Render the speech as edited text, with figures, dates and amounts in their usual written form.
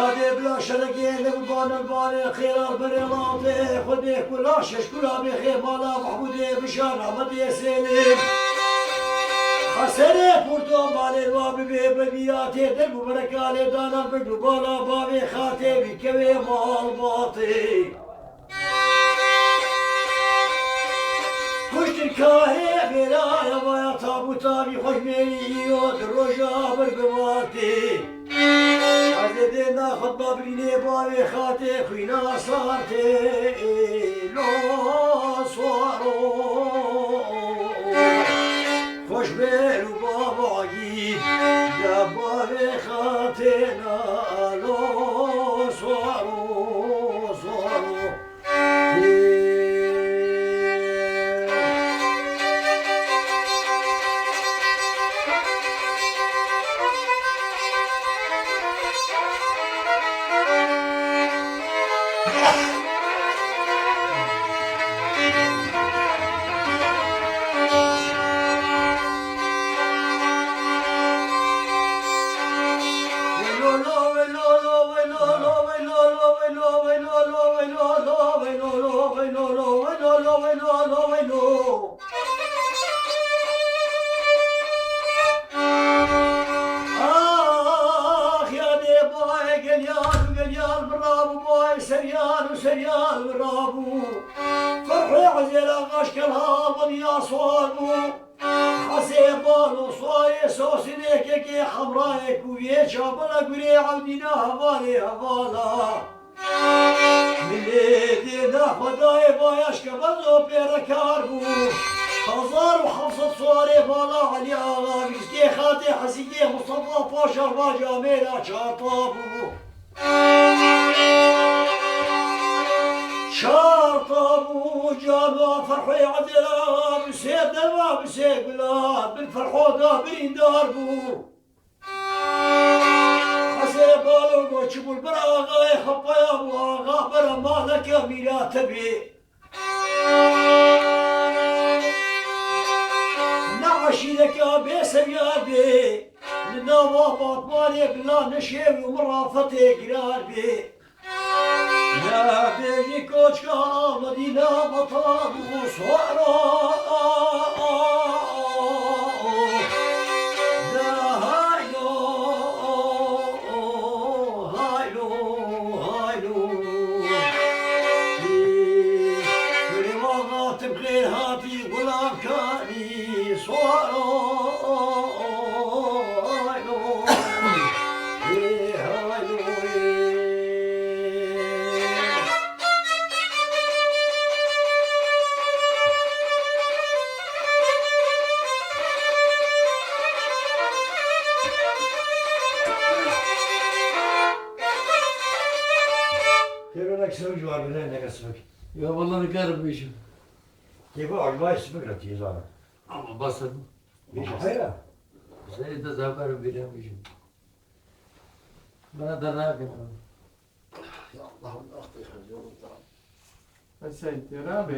هذه بلا شرقين لبان الباري خير البريلاطي خذي كل شش كلها بخير مالا محمودي بشار عمدي سليم حسني بورتو مالي الوابي ببياتي درب بركالي دانا بدو بالا بابي خاتي بكوي مال باطي كشت الكاهي بلايا ويا تابوتا بخش ميليو دروجا برقواتي عزيزي ناخد بابليني بابي خاتي خوينا صارتي لو صوارو خوش بيلو بابا عيد يا بابي خاتينا لو صوارو صوارو سريان برابو فرحي عزيلا غشكلها ضنيا صوابو حسيبانو صاي سوسي كي حمرايك ويه شابلا قري عودينا هفالي هفالا ملي دينا خداي بايش كبزو بيركاربو هزار وخمسة صواري بالا علي آغا بيسكي خاتي حسيكي مصطفى باشا راجا ميلا شاطابو شاطبو جابا فرحي عدلا بسيد دلما بسيد بلا بالفرحودا بين داربو حسيبالو قوشبو البراغا يخبا يا ابو اغا برا مالك ميلا تبي نعشي لك بيسر يا بي لنا وابط مالي بلا نشيب ومرافتي قرار بي يا بيجي كوشكا مدينة بطابو صورا لا هايلو هايلو هايلو كل ما تبغي هاتي ولا كاني صورا سوي جوار بنا انك اسمك يا والله انا قارب بيشو كيف عجبا اسمك لا تيزانا اما بصل ايش خيره سيد ذا قارب بينا بيشو بنا دراك يا الله الاخ يخرجون السيد رابع